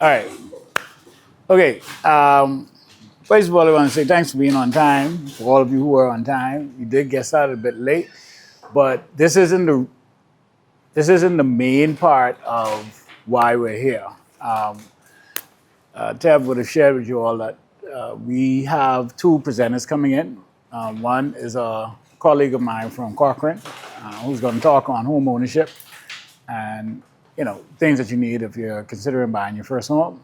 All right. Okay. First of all, I want to say thanks for being on time. For all of you who are on time, you did get started a bit late, but this isn't the main part of why we're here. Tab would have shared with you all that we have two presenters coming in. One is a colleague of mine from Cochrane, who's going to talk on home ownership and things that you need if you're considering buying your first home.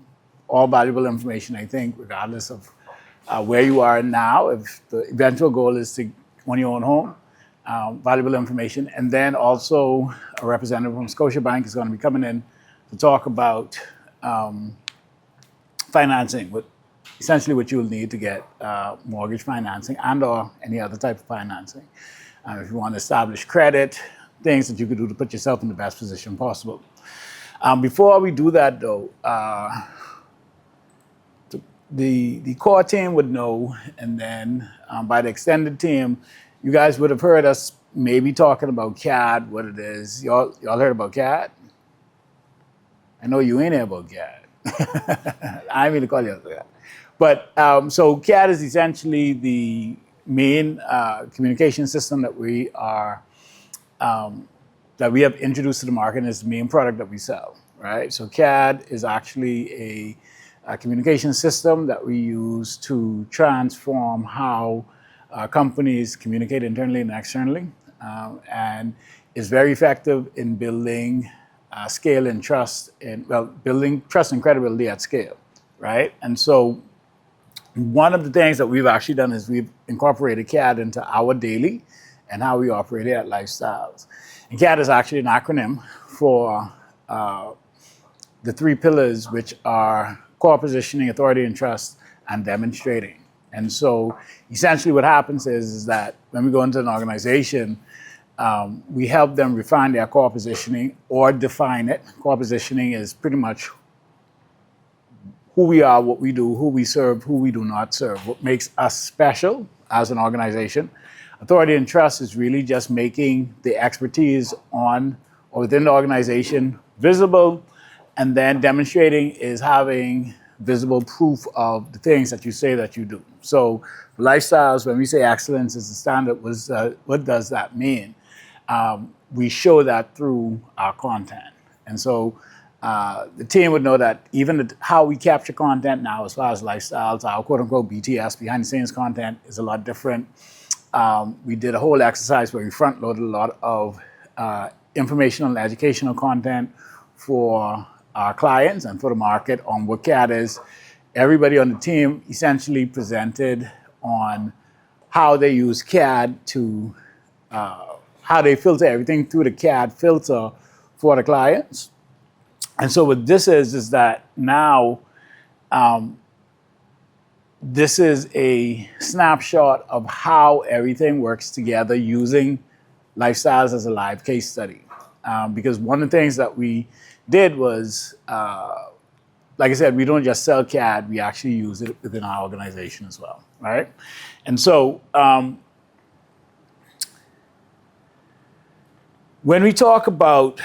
All valuable information, I think, regardless of where you are now. If the eventual goal is to own your own home, valuable information. And then also a representative from Scotiabank is going to be coming in to talk about financing, essentially what you'll need to get mortgage financing and or any other type of financing. If you want to establish credit, things that you could do to put yourself in the best position possible. Before we do that, though, the core team would know, and then by the extended team, you guys would have heard us maybe talking about CAD, what it is. Y'all heard about CAD? I know you ain't heard about CAD. I didn't mean to call you that. But so CAD is essentially the main communication system that we have introduced to the market, and is the main product that we sell, right? So CAD is actually a communication system that we use to transform how companies communicate internally and externally, and is very effective in building scale and trust, building trust and credibility at scale, right? And so one of the things that we've actually done is we've incorporated CAD into our daily and how we operate here at Lifestyles. And CAD is actually an acronym for the three pillars, which are core positioning, authority and trust, and demonstrating. And so essentially what happens is that when we go into an organization, we help them refine their core positioning or define it. Core positioning is pretty much who we are, what we do, who we serve, who we do not serve, what makes us special as an organization. Authority and trust is really just making the expertise on or within the organization visible, and then demonstrating is having visible proof of the things that you say that you do. So for Lifestyles, when we say excellence is the standard, what does that mean? We show that through our content. And so the team would know that even how we capture content now, as far as Lifestyles, our quote unquote BTS, behind the scenes content, is a lot different. We did a whole exercise where we front loaded a lot of informational and educational content for our clients and for the market on what CAD is. Everybody on the team essentially presented on how they use CAD to, how they filter everything through the CAD filter for the clients. And so what this is that now this is a snapshot of how everything works together using Lifestyles as a live case study. Because one of the things that we did was, like I said, we don't just sell CAD, we actually use it within our organization as well, right? And so when we talk about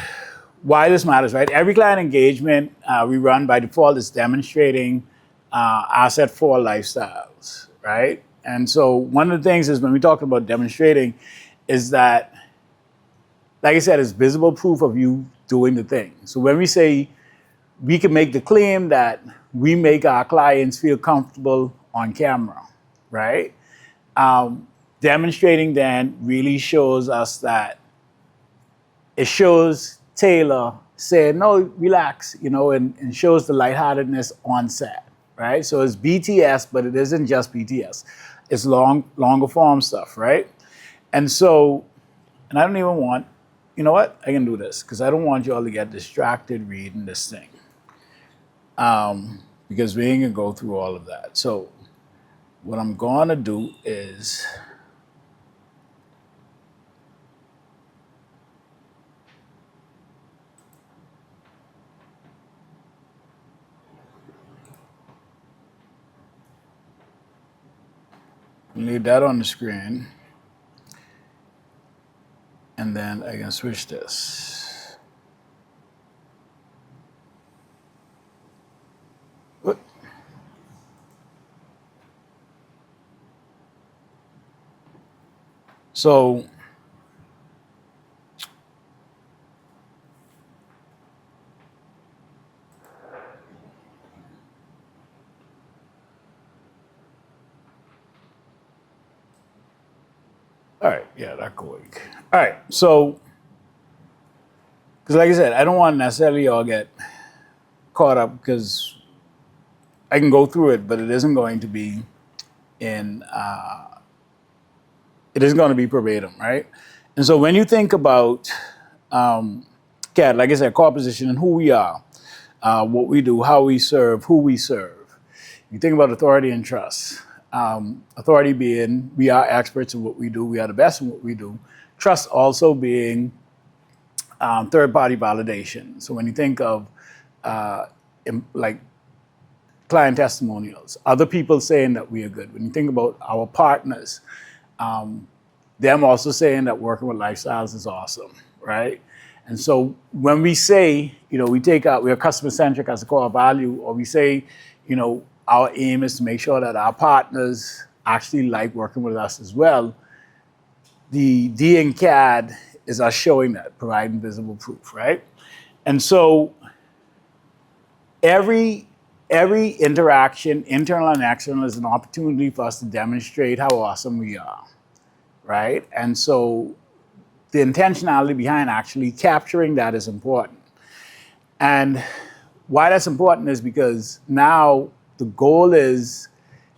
why this matters, right? Every client engagement we run by default is demonstrating asset for Lifestyles, right? And so one of the things is when we talk about demonstrating is that, like I said, it's visible proof of you doing the thing. So when we say we can make the claim that we make our clients feel comfortable on camera, right? Demonstrating then really shows us that it shows Taylor saying, no, relax, and shows the lightheartedness on set, right? So it's BTS, but it isn't just BTS. It's longer form stuff, right? And so, and I don't even want, you know what? I can do this because I don't want you all to get distracted reading this thing. Because we ain't gonna go through all of that. So what I'm gonna do is leave that on the screen. And then I can switch this. So all right, yeah, that could work. All right, so because like I said, I don't want to necessarily all get caught up because I can go through it, but it isn't going to be in it isn't going to be verbatim, right? And so when you think about CAD, like I said, core position and who we are, what we do, how we serve, who we serve. You think about authority and trust. Authority being we are experts in what we do, we are the best in what we do. Trust also being third-party validation. So when you think of like client testimonials, other people saying that we are good. When you think about our partners, them also saying that working with Lifestyles is awesome, right? And so when we say, we're customer centric as a core value, or we say, our aim is to make sure that our partners actually like working with us as well, the D in CAD is us showing that, providing visible proof, right? And so every interaction, internal and external, is an opportunity for us to demonstrate how awesome we are, right? And so the intentionality behind actually capturing that is important. And why that's important is because now the goal is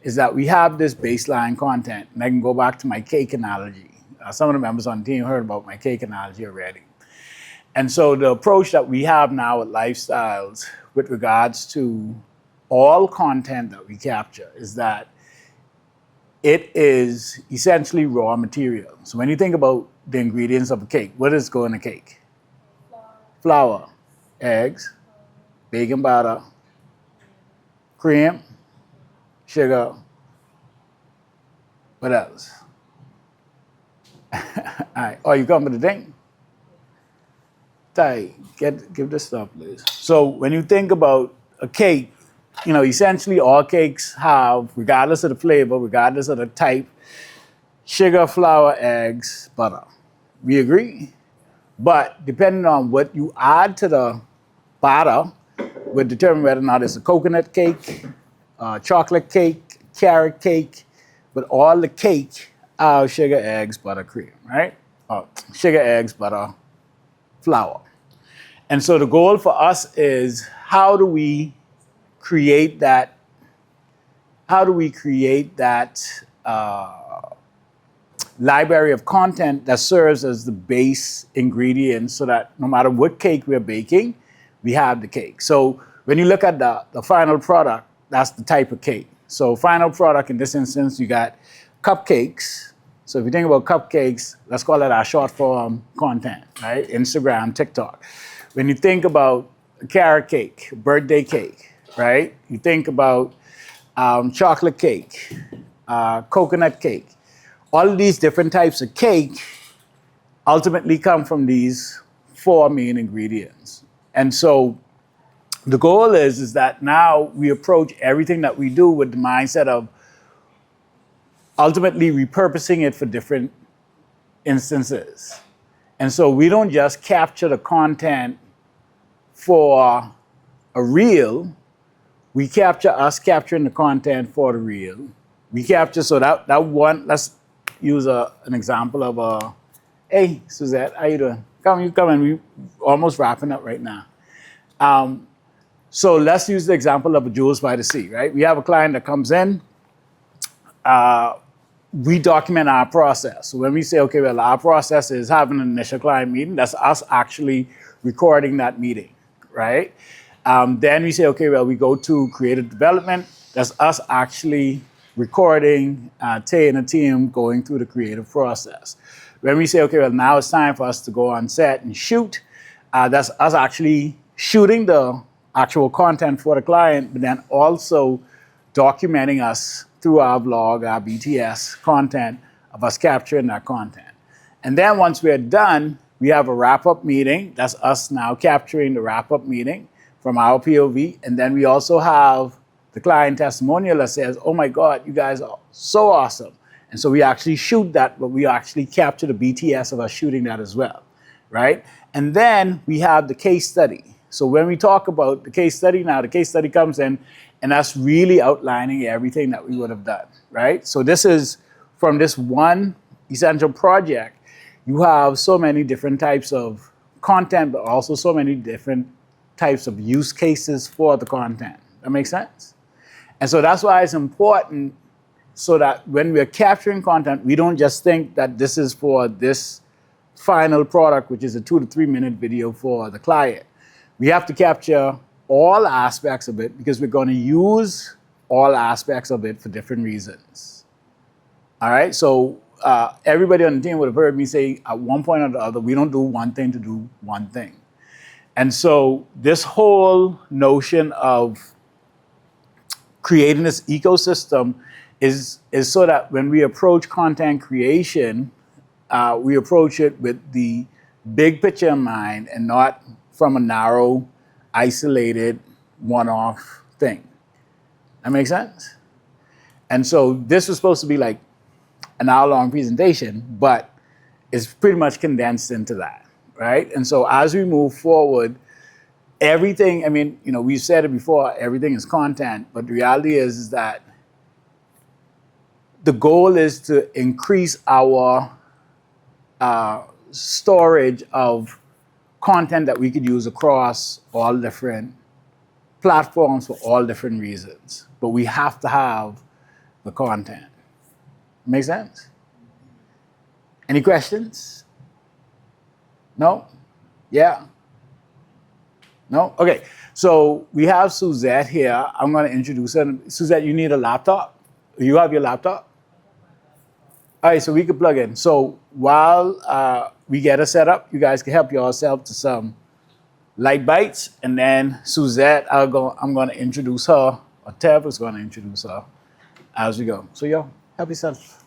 that we have this baseline content. And I can go back to my cake analogy. Some of the members on the team heard about my cake analogy already. And so the approach that we have now at Lifestyles with regards to all content that we capture is that it is essentially raw material. So when you think about the ingredients of a cake, what does go in a cake? Flour, eggs, baking powder, cream, sugar. What else? All right. Oh, you come with a drink? Ty, give this stuff, please. So when you think about a cake, essentially all cakes have, regardless of the flavor, regardless of the type, sugar, flour, eggs, butter. We agree? But depending on what you add to the batter will determine whether or not it's a coconut cake, chocolate cake, carrot cake, but all the cake are sugar, eggs, butter, cream, right? Sugar, eggs, butter, flour. And so the goal for us is how do we create that library of content that serves as the base ingredient so that no matter what cake we're baking, we have the cake. So when you look at the final product, that's the type of cake. So final product, in this instance, you got cupcakes. So if you think about cupcakes, let's call it our short form content, right? Instagram, TikTok. When you think about a carrot cake, birthday cake, right? You think about chocolate cake, coconut cake. All of these different types of cake ultimately come from these four main ingredients. And so the goal is that now we approach everything that we do with the mindset of ultimately repurposing it for different instances. And so we don't just capture the content for a reel, we capture us capturing the content for the reel. We capture, so that one, let's use an example of hey, Suzette, how you doing? Come in, we almost wrapping up right now. So let's use the example of a Jules by the Sea, right? We have a client that comes in, we document our process. So when we say, okay, well, our process is having an initial client meeting, that's us actually recording that meeting, right? Then we say, okay, well, we go to creative development. That's us actually recording, Tay and the team going through the creative process. When we say, okay, well, now it's time for us to go on set and shoot, that's us actually shooting the actual content for the client, but then also documenting us through our blog, our BTS content of us capturing that content. And then once we're done, we have a wrap-up meeting. That's us now capturing the wrap-up meeting from our POV. And then we also have the client testimonial that says, oh my God, you guys are so awesome. And so we actually shoot that, but we actually capture the BTS of us shooting that as well, right? And then we have the case study. So when we talk about the case study now, the case study comes in, and that's really outlining everything that we would have done, right? So this is from this one essential project, you have so many different types of content, but also so many different types of use cases for the content. That makes sense? And so that's why it's important so that when we're capturing content, we don't just think that this is for this final product, which is a 2 to 3 minute video for the client. We have to capture all aspects of it because we're going to use all aspects of it for different reasons. All right, so everybody on the team would have heard me say at one point or the other, we don't do one thing to do one thing. And so this whole notion of creating this ecosystem is so that when we approach content creation, we approach it with the big picture in mind and not from a narrow, isolated, one-off thing. That makes sense? And so this was supposed to be like an hour-long presentation, but it's pretty much condensed into that, right? And so as we move forward, everything, I mean, you know, we've said it before, everything is content, but the reality is that the goal is to increase our storage of content that we could use across all different platforms for all different reasons. But we have to have the content. Make sense? Any questions? No? Yeah? No? Okay. So we have Suzette here. I'm going to introduce her. Suzette, you need a laptop? You have your laptop? All right, so we could plug in. So while we get her set up, you guys can help yourself to some light bites. And then Suzette, I'm going to introduce her, or Tev is going to introduce her as we go. So yo, help yourself.